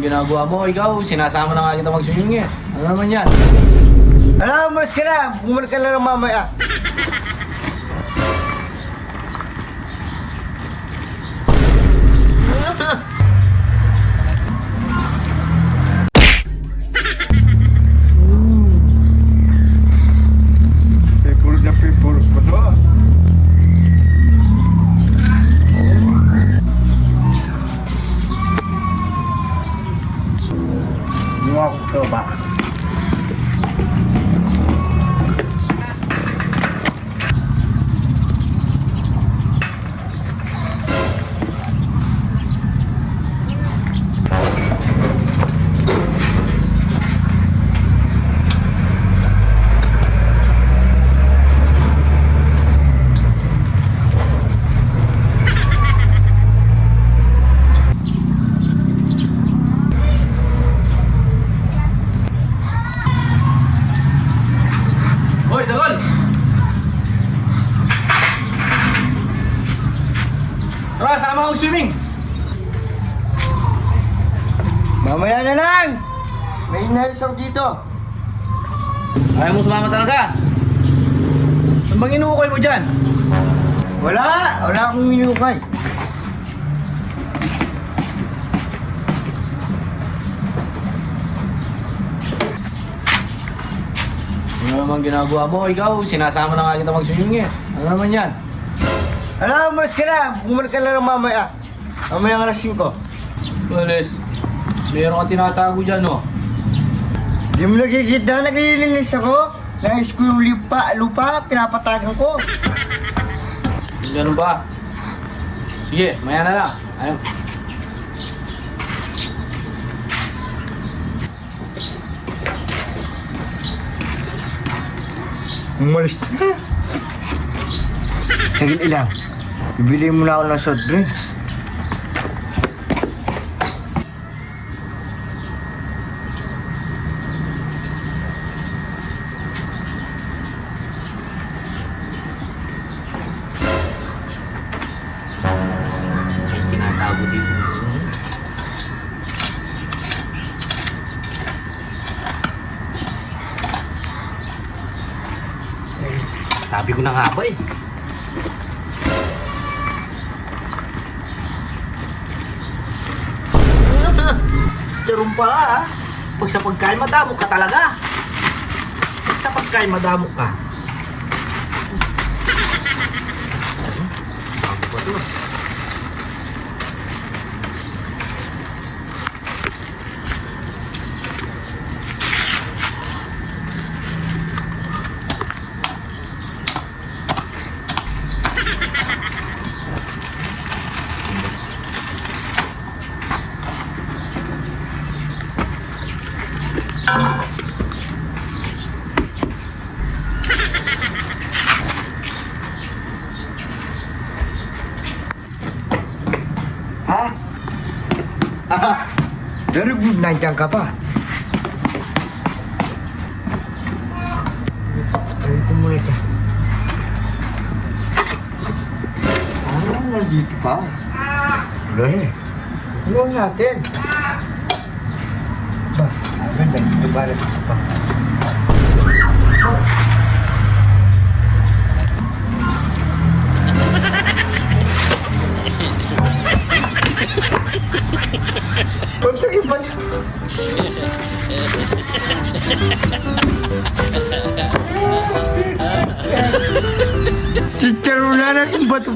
ginagawa mo? Ikaw, sinasama na nga kita mag-swimming eh. Ano naman yan? Alam, mas ka na. Bumalik ka lang mamaya. People na people pa to. Yung ako to ba? Hoy, Dagol! Tara, sama akong swimming! Mamaya na lang! May inalis ako dito. Ayaw mo sumama talaga? Saan bang inuukay mo dyan? Wala! Wala akong inukay. Ano naman ginagawa mo? Ikaw, sinasama na nga kita mag-swimming eh. Ano naman yan? Alam, mas ka na. Bumalik ka lang mamaya. Mamaya ang alas 5. Walis, meron kang tinatago dyan, no? Di mo nakikita, naglilinis ako. Nais ko yung lupa, pinapatagan ko. Ganun ba? Sige, maya na lang. Ayun. Umalis na. Sagil ilang. Bibili mo na ako ng soft drinks. May tinatago dito. Sabi ko na nga ba eh. Charong pala ah. Pag sa pagkain madamok ka talaga. Pag sa pagkain madamok ka. Bago pa to. Ha? Very good, nandiyan ka pa. Ayun ko muna siya. Nandito pa. Wala eh. Ano natin? Ba, ganda. Ibarat pa. Kunti iba niya. Chicharunan natin ba ito?